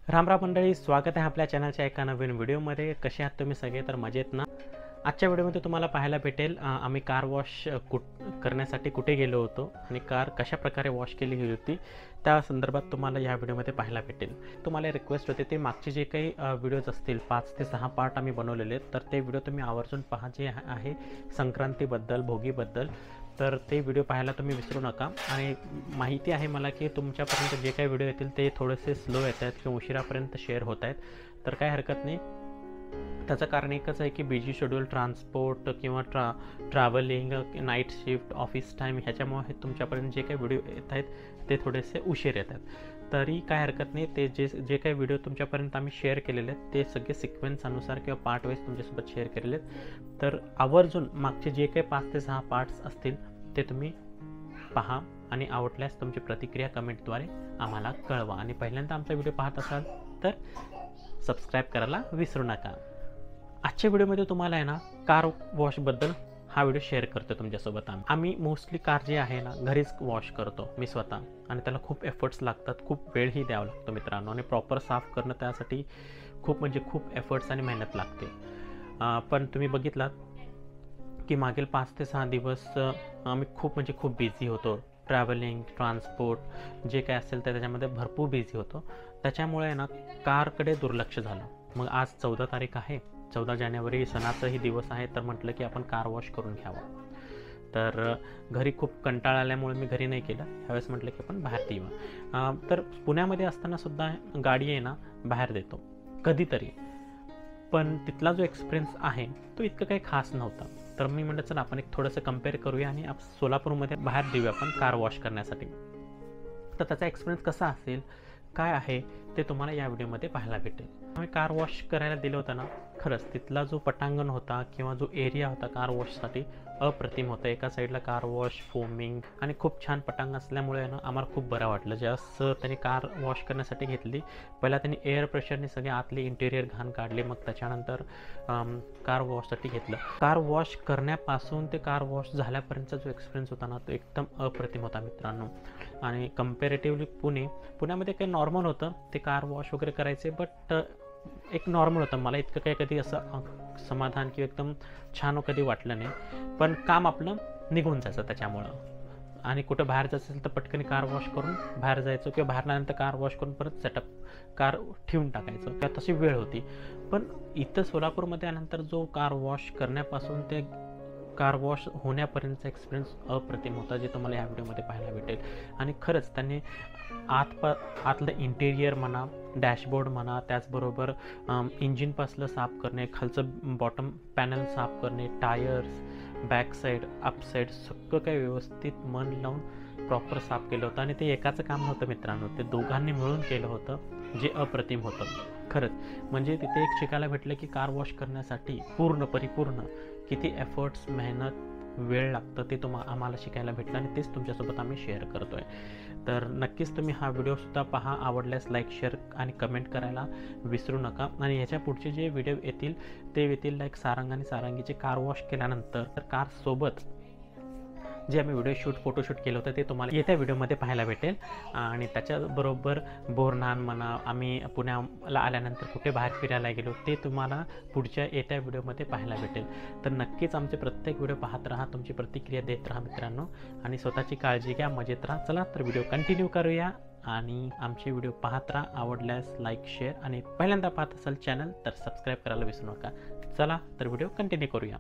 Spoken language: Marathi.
राम राम मंडळी, स्वागत आहे आपल्या चॅनलच्या एका नवीन व्हिडिओमध्ये। कसे आहात तुम्ही सगळे? तर मजेत ना? आजच्या व्हिडिओमध्ये तुम्हाला पाहायला भेटेल आम्ही कार वॉश करण्यासाठी कुठे गेलो होतो आणि कार कशा प्रकारे वॉश केली होती त्या संदर्भात तुम्हाला या व्हिडिओमध्ये पाहायला भेटेल। तुम्हाला रिक्वेस्ट होते ते मागचे जे काही व्हिडिओज असतील 5 ते 6 पार्ट आम्ही बनवलेले आहेत, तर ते व्हिडिओ तुम्ही आवर्जून पहा जे आहे संक्रांतीबद्दल, भोगीबद्दल। तर ते व्हिडिओ पाहायला तुम्ही विसरू नका। आणि माहिती आहे मला की तुमच्यापर्यंत जे काही व्हिडिओ येतील ते थोडेसे स्लो येत आहेत किंवा उशिरापर्यंत शेअर होत आहेत, तर काही हरकत नाही। त्याचं कारण एकच आहे की बिझी शेड्यूल, ट्रान्सपोर्ट किंवा travelling, night shift, office time ह्याच्यामुळे तुमच्यापर्यंत जे काही व्हिडिओ येत आहेत ते थोडेसे उशीर येतात। तरी काय हरकत नाही, ते जे काही व्हिडिओ तुमच्यापर्यंत आम्ही शेअर केलेले आहेत ते सगळे सिक्वेन्सनुसार किंवा पार्ट वाईज तुमच्यासोबत शेअर केलेले आहेत। तर आवर्जून मागचे जे काही 5 ते 6 पार्ट्स असतील ते तुम्ही पहा आणि आवडल्यास तुमची प्रतिक्रिया कमेंटद्वारे आम्हाला कळवा। आणि पहिल्यांदा आमचा व्हिडिओ पाहत असाल तर सबस्क्राईब करायला विसरू नका। आजच्या व्हिडिओमध्ये तुम्हाला आहे ना कार वॉशबद्दल हा व्हिडिओ शेअर करतो तुमच्यासोबत। आम्ही मोस्टली कार जी आहे ना घरीच वॉश करतो मी स्वतः, आणि त्याला खूप एफर्ट्स लागतात, खूप वेळही द्यावा लागतो मित्रांनो। आणि प्रॉपर साफ करणं त्यासाठी खूप एफर्ट्स आणि मेहनत लागते। पण तुम्ही बघितलात की मागील 5 ते 6 दिवस आम्ही खूप बिझी होतो। ट्रॅव्हलिंग, ट्रान्सपोर्ट जे काय असेल तर त्याच्यामध्ये भरपूर बिझी होतो। त्याच्यामुळे ना कारकडे दुर्लक्ष झालं। मग आज 14 तारीख आहे, 14 जानेवारी सणाचाही दिवस आहे, तर म्हटलं की आपण कार वॉश करून घ्यावं। तर घरी खूप कंटाळा आल्यामुळे मी घरी नाही केलं, ह्यावेळेस म्हटलं की आपण बाहेर देऊ। तर पुण्यामध्ये असताना सुद्धा गाडी आहे ना बाहेर देतो कधीतरी, पण तिथला जो एक्सपिरियन्स आहे तो इतकं काही खास नव्हता। तर मी म्हटलं चला आपण एक थोडंसं कम्पेअर करूया आणि सोलापूरमध्ये बाहेर देऊया आपण कार वॉश करण्यासाठी। तर त्याचा एक्सपिरियन्स कसा असेल, काय आहे ते तुम्हाला या व्हिडिओमध्ये पाहायला भेटेल। आम्ही कार वॉश करायला दिलं होतं ना, खरंच तिथला जो पटांगण होता किंवा जो एरिया होता कार वॉशसाठी अप्रतिम होता। एका साईडला कार वॉश, फोमिंग आणि खूप छान पटांगण असल्यामुळे ना आम्हाला खूप बरं वाटलं। ज्यावेळेस त्यांनी कार वॉश करण्यासाठी घेतली, पहिला त्यांनी एअर प्रेशरने सगळे आतले इंटेरियर घाण काढले, मग त्याच्यानंतर कार वॉशसाठी घेतलं। कार वॉश करण्यापासून ते कार वॉश झाल्यापर्यंतचा जो एक्सपिरियन्स होता ना तो एकदम अप्रतिम होता मित्रांनो। आणि कम्पॅरेटिव्हली पुण्यामध्ये काही नॉर्मल होतं ते कार वॉश वगैरे करायचे, बट एक नॉर्मल होतं। मला इतकं काही कधी असं समाधान किंवा एकदम छान कधी वाटलं नाही, पण काम आपलं निघून जायचं त्याच्यामुळं। आणि कुठं बाहेर जायचं असेल तर पटकन कार वॉश करून बाहेर जायचं किंवा बाहेर आल्यानंतर कार वॉश करून परत सेटअप कार ठेवून टाकायचं, किंवा तशी वेळ होती। पण इथं सोलापूरमध्ये आल्यानंतर जो कार वॉश करण्यापासून ते कार वॉश होण्यापर्यंतचा एक्सपिरियन्स अप्रतिम होता, जे तुम्हाला या व्हिडिओमध्ये पाहायला भेटेल। आणि खरंच त्यांनी आतलं इंटेरियर म्हणा, डॅशबोर्ड म्हणा, त्याचबरोबर इंजिनपासलं साफ करणे, खालचं बॉटम पॅनल साफ करणे, tyres, back side, up side सगळं काही व्यवस्थित मन लावून प्रॉपर साफ केलं होतं। आणि ते एकाचं काम नव्हतं मित्रांनो, ते दोघांनी मिळून केलं होतं, जे अप्रतिम होतं खरंच। म्हणजे तिथे एक शिकायला भेटलं की कार वॉश करण्यासाठी परिपूर्ण किती एफर्ट्स, मेहनत, वेळ लागतं ते आम्हाला शिकायला भेटलं, आणि तेच तुमच्यासोबत आम्ही शेअर करतोय। तर नक्कीच तुम्ही हा व्हिडिओसुद्धा पहा, आवडल्यास लाईक, शेअर आणि कमेंट करायला विसरू नका। आणि ह्याच्या पुढचे जे व्हिडिओ येतील ते येतील लाईक सारंग आणि सारंगीचे कार वॉश केल्यानंतर तर कारसोबत जे आम्ही फोटोशूट केलं होतं ते तुम्हाला येत्या व्हिडिओमध्ये पाहायला भेटेल। आणि त्याच्याबरोबर बोरनान म्हणा, आम्ही पुण्याला आल्यानंतर कुठे बाहेर फिरायला गेलो ते तुम्हाला पुढच्या येत्या व्हिडिओमध्ये पाहायला भेटेल। तर नक्कीच आमचे प्रत्येक व्हिडिओ पाहत राहा, तुमची प्रतिक्रिया देत राहा मित्रांनो, आणि स्वतःची काळजी घ्या, मजेत राहा। चला तर व्हिडिओ कंटिन्यू करूया आणि आमचे व्हिडिओ पाहत राहा। आवडल्यास लाईक, शेअर आणि पहिल्यांदा पाहत असाल चॅनल तर सबस्क्राईब करायला विसरू नका। चला तर व्हिडिओ कंटिन्यू करूया।